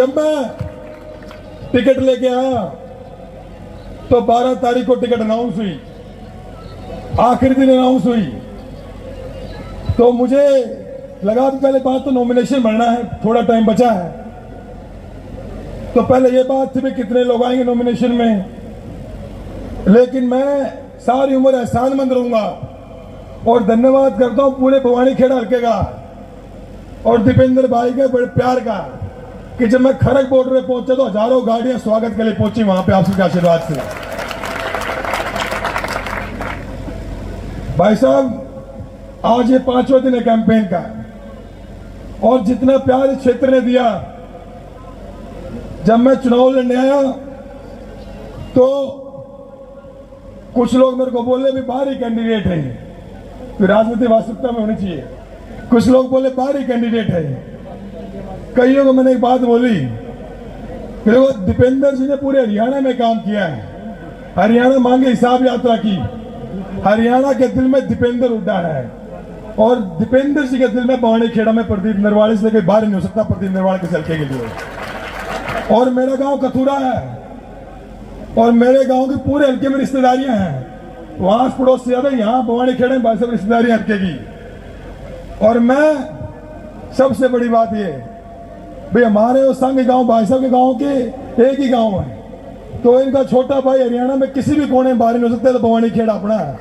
जब मैं टिकट लेके आया तो 12 तारीख को टिकट अनाउंस हुई, आखिरी दिन अनाउंस हुई। तो मुझे लगा कि पहले बात तो नॉमिनेशन भरना है, थोड़ा टाइम बचा है। तो पहले ये बात थी भी कितने लोग आएंगे नॉमिनेशन में, लेकिन मैं सारी उम्र एहसानमंद रहूंगा और धन्यवाद करता हूं पूरे भवानीखेड़ा हल्के का और दीपेंद्र भाई के बड़े प्यार का कि जब मैं खरग बॉर्डर पे पहुंचा तो हजारों गाड़ियां स्वागत के लिए पहुंची वहां पे आपके आशीर्वाद से। भाई साहब, आज ये 5वां दिन है कैंपेन का और जितना प्यार इस क्षेत्र ने दिया, जब मैं चुनाव लड़ने आया तो कुछ लोग मेरे को बोले भी बाहरी कैंडिडेट है, तो राजनीति वास्तविकता में होनी चाहिए। कुछ लोग बोले बाहरी कैंडिडेट है। कईयों को मैंने एक बात बोली कि देखो, दीपेंद्र जी ने पूरे हरियाणा में काम किया है, हरियाणा मांगे हिसाब यात्रा की, हरियाणा के दिल में दीपेंद्र उड़ा है और दीपेंद्र जी के दिल में भवानीखेड़ा में प्रदीप नरवाल से कोई बाहर नहीं हो सकता प्रदीप नरवाल के हल्के के लिए। और मेरा गांव कथुरा है और मेरे गांव के पूरे हल्के में रिश्तेदारियां हैं, वहां पड़ोस से ज्यादा यहाँ भवानीखेड़ा में भाई साहब रिश्तेदारियां हल्के की। और मैं सबसे बड़ी बात ये भाई, हमारे उस संग गांव भाई साहब के गांव के एक ही गांव है, तो इनका छोटा भाई हरियाणा में किसी भी कोने में बाहर नहीं हो सकता, तो भवानीखेड़ा अपना है।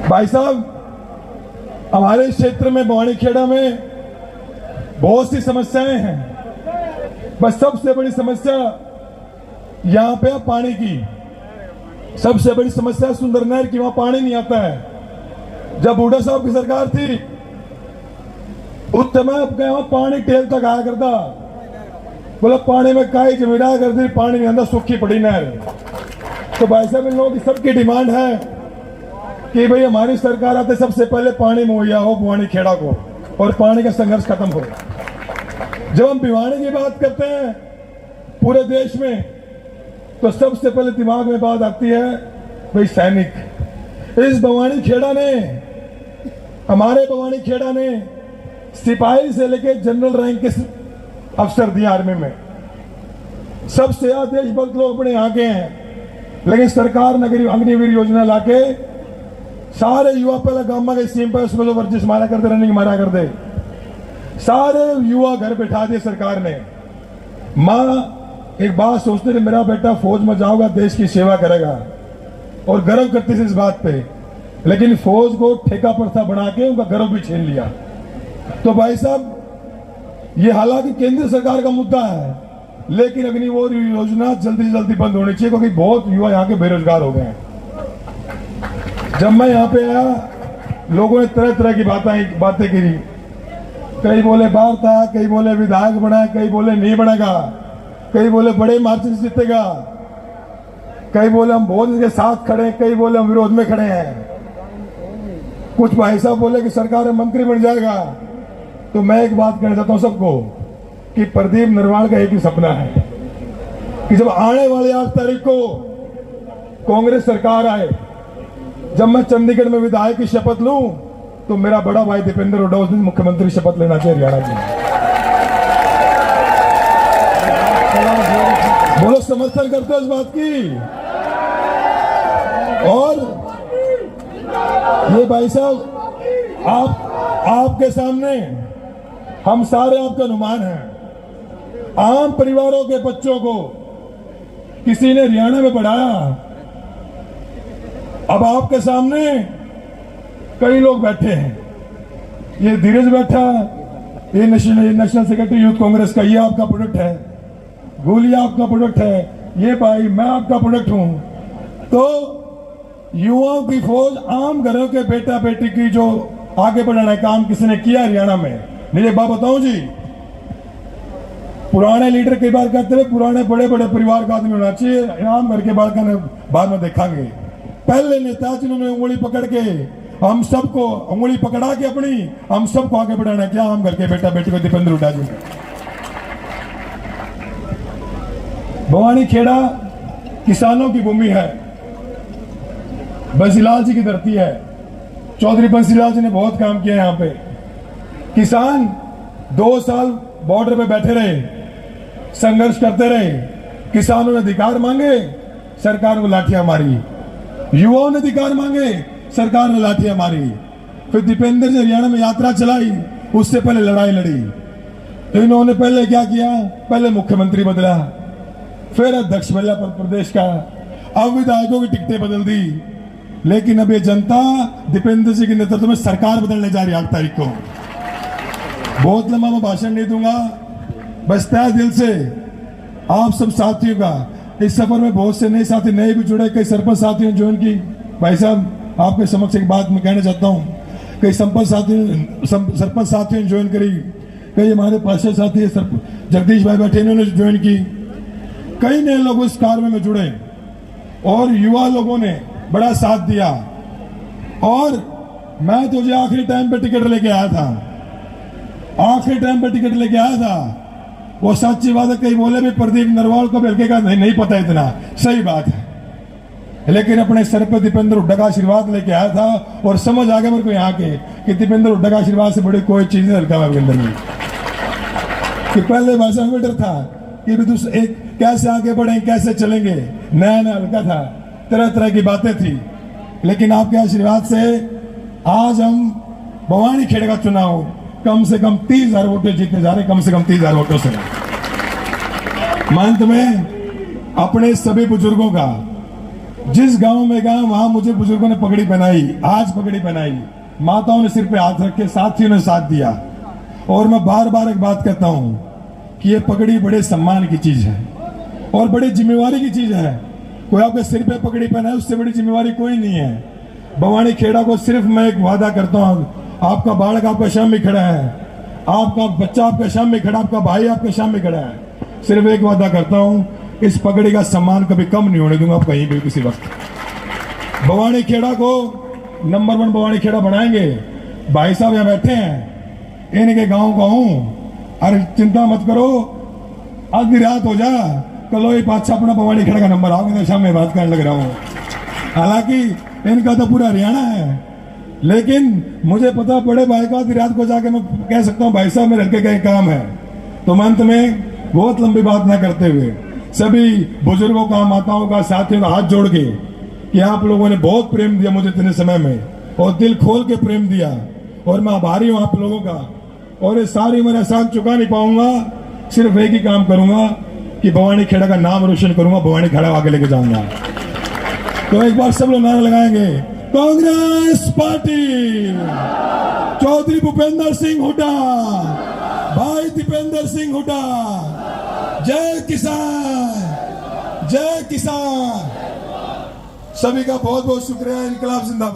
भाई साहब, हमारे क्षेत्र में भवानीखेड़ा में बहुत सी समस्याएं हैं, बस सबसे बड़ी समस्या यहाँ पे पानी की। सबसे बड़ी समस्या सुंदर नहर की, वहां पानी नहीं आता है। जब बूढ़ा साहब की सरकार थी उस समय वहां पानी टेल तक आया करता, बोला पानी में काई जमीरा कर दी, पानी में अंदर सूखी पड़ी नहर। तो भाई साहब, इन लोगों की सबकी डिमांड है कि भाई हमारी सरकार आते सबसे पहले पानी मुहैया हो भवानीखेड़ा को और पानी का संघर्ष खत्म हो। जब हम भिवानी की बात करते हैं पूरे देश में, तो सबसे पहले दिमाग में बात आती है भाई सैनिक। इस भवानीखेड़ा ने, हमारे भवानीखेड़ा ने सिपाही से लेके जनरल रैंक के अफसर दिया आर्मी में। सबसे ज्यादा देशभक्त लोग अपने यहाँ के हैं, लेकिन सरकार ने अग्निवीर योजना लाके सारे युवा पहले गांव में स्कीम पर उसमें जो वर्जिश मारा करते, रनिंग मारा करते, सारे युवा घर बैठा दिए सरकार ने। माँ एक बात सोचते थे, मेरा बेटा फौज में जाऊंगा देश की सेवा करेगा और गर्व करती थी इस बात पे, लेकिन फौज को ठेका प्रथा बना के उनका गर्व भी छीन लिया। तो भाई साहब, ये हालांकि केंद्र सरकार का मुद्दा है, लेकिन अग्निवीर योजना जल्दी से जल्दी बंद होनी चाहिए, क्योंकि बहुत युवा यहाँ के बेरोजगार हो गए हैं। जब मैं यहाँ पे आया, लोगों ने तरह तरह की बातें की। कई बोले बाहर था, कई बोले विधायक बना, कई बोले नहीं बनेगा, कई बोले बड़े मार्जिन से जीतेगा, कई बोले हम बहुत के साथ खड़े हैं, कई बोले हम विरोध में खड़े हैं। कुछ भाई साहब बोले कि सरकार में मंत्री बन जाएगा। तो मैं एक बात कहना चाहता हूं सबको कि प्रदीप नरवाल का एक ही सपना है कि जब आने वाली 8 तारीख को कांग्रेस सरकार आए, जब मैं चंडीगढ़ में विधायक की शपथ लूं, तो मेरा बड़ा भाई दीपेंद्र हुड्डा उस दिन मुख्यमंत्री शपथ लेना चाहिए हरियाणा की। बोलो, समर्थन करते हो इस बात की? और ये भाई साहब, आपके सामने हम सारे आपका अनुमान हैं। आम परिवारों के बच्चों को किसी ने हरियाणा में पढ़ाया, अब आपके सामने कई लोग बैठे हैं। ये धीरज बैठा, ये नेशनल सेक्रेटरी यूथ कांग्रेस का, ये आपका प्रोडक्ट है। गोलिया आपका प्रोडक्ट है, ये भाई मैं आपका प्रोडक्ट हूं। तो युवाओं की फौज, आम घरों के बेटा बेटी की जो आगे बढ़ाने का काम किसी ने किया हरियाणा में। मेरी बात बताऊं जी, पुराने लीडर कई बार कहते हुए पुराने बड़े बड़े परिवार का आदमी होना चाहिए, आम घर के बालका ने बाद में देखेंगे। पहले नेता जिन्होंने उंगली पकड़ के हम सबको, उंगली पकड़ा के अपनी हम सबको आगे बढ़ाना, क्या आम घर के बेटा बेटी को दीपेंद्र हुड्डा जी। भवानीखेड़ा किसानों की भूमि है, बंसीलाल जी की धरती है। चौधरी बंसीलाल जी ने बहुत काम किया यहाँ पे। किसान 2 साल बॉर्डर पे बैठे रहे, संघर्ष करते रहे, किसानों ने अधिकार मांगे, सरकार को लाठियां मारी, युवाओं ने अधिकार मांगे, सरकार ने लाठियां मारी। फिर दीपेंद्र जी हरियाणा में यात्रा चलाई, उससे पहले लड़ाई लड़ी। इन्होंने पहले क्या किया, पहले मुख्यमंत्री बदला, फिर अध्यक्ष बदला प्रदेश का, अब विधायकों की टिकटें बदल दी। लेकिन अब ये जनता दीपेंद्र जी के नेतृत्व में सरकार बदलने जा रही है 8 तारीख को। बहुत लंबा मैं भाषण नहीं दूंगा, बस तय दिल से आप सब साथियों का, इस सफर में बहुत से नए साथी नए भी जुड़े, कई सरपंच साथियों ने ज्वाइन की। भाई साहब आपके समक्ष एक बात मैं कहना चाहता हूँ, कई सरपंच साथियों ने ज्वाइन करी, कई हमारे पार्षद साथी जगदीश भाई बैठे इन्होंने ज्वाइन की, कई नए लोग इस कार्य में जुड़े और युवा लोगों ने बड़ा साथ दिया। और मैं तो जो आखिरी टाइम पे टिकट लेके आया था, आखिरी टाइम पे टिकट लेके आया था, वो सच्ची बात है। कई बोले भी प्रदीप नरवाल को हल्के का नहीं पता, इतना सही बात है, लेकिन अपने सर पे दीपेंद्र हुड्डा का आशीर्वाद लेके आया था और समझ आ गया मेरे को यहाँ के कि दीपेंद्र हुड्डा का आशीर्वाद से बड़ी कोई चीज नहीं हल्का मेरे अंदर में। कि पहले भाषा में डर था कि भी एक कैसे आगे बढ़े, कैसे चलेंगे, नया नया हल्का था, तरह तरह की बातें थी। लेकिन आपके आशीर्वाद से आज हम भवानी खेड़ का चुनाव कम से कम 30,000 वोटों जीतने जा रहे, कम से कम 30,000 वोटों से। अंत में अपने सभी बुजुर्गों का, जिस गांव में गया वहां मुझे बुजुर्गों ने पगड़ी पहनाई, आज पगड़ी पहनाई, माताओं ने सिर पे हाथ रख के, साथियों ने साथ दिया। और मैं बार बार एक बात कहता हूं कि ये पगड़ी बड़े सम्मान की चीज है और बड़ी जिम्मेवारी की चीज है। कोई आपके सिर पे पगड़ी पहनाए, उससे बड़ी जिम्मेवारी कोई नहीं है। भवानी खेड़ा को सिर्फ मैं एक वादा करता हूं, आपका बालक आपका सामने खड़ा है, आपका बच्चा आपके सामने खड़ा, आपका भाई आपके सामने खड़ा है, सिर्फ एक वादा करता हूं, इस पगड़ी का सम्मान कभी कम नहीं होने दूंगा कहीं भी किसी वक्त। भवानी खेड़ा को नंबर 1 भवानी खेड़ा बनाएंगे। भाई साहब यहाँ बैठे हैं, इनके गांव का हूं, अरे चिंता मत करो, आधी रात हो जा, कल ही पाछा अपना भवानी खेड़ा का नंबर आओगे, शाम में बात करने लग रहा हूँ। हालांकि इनका तो पूरा हरियाणा है, लेकिन मुझे पता बड़े भाई का आधी रात को जाके मैं कह सकता हूँ भाई साहब मेरे हल्के का काम है। तो अंत में बहुत लंबी बात ना करते हुए सभी बुजुर्गों का, माताओं का, साथियों का हाथ जोड़ के कि आप लोगों ने बहुत प्रेम दिया मुझे इतने समय में और दिल खोल के प्रेम दिया और मैं आभारी हूं आप लोगों का। और ये सारी मेरा एहसान चुका नहीं पाऊंगा, सिर्फ एक ही काम करूंगा कि भवानी खेड़ा का नाम रोशन करूंगा, भवानी खेड़ा आगे लेके जाऊंगा। तो एक बार सब लोग नारा लगाएंगे, कांग्रेस पार्टी, चौधरी भूपेंद्र सिंह हुड्डा, भाई दीपेंद्र सिंह हुड्डा, जय किसान, जय किसान। सभी का बहुत बहुत शुक्रिया। इनकलाब जिंदाबाद।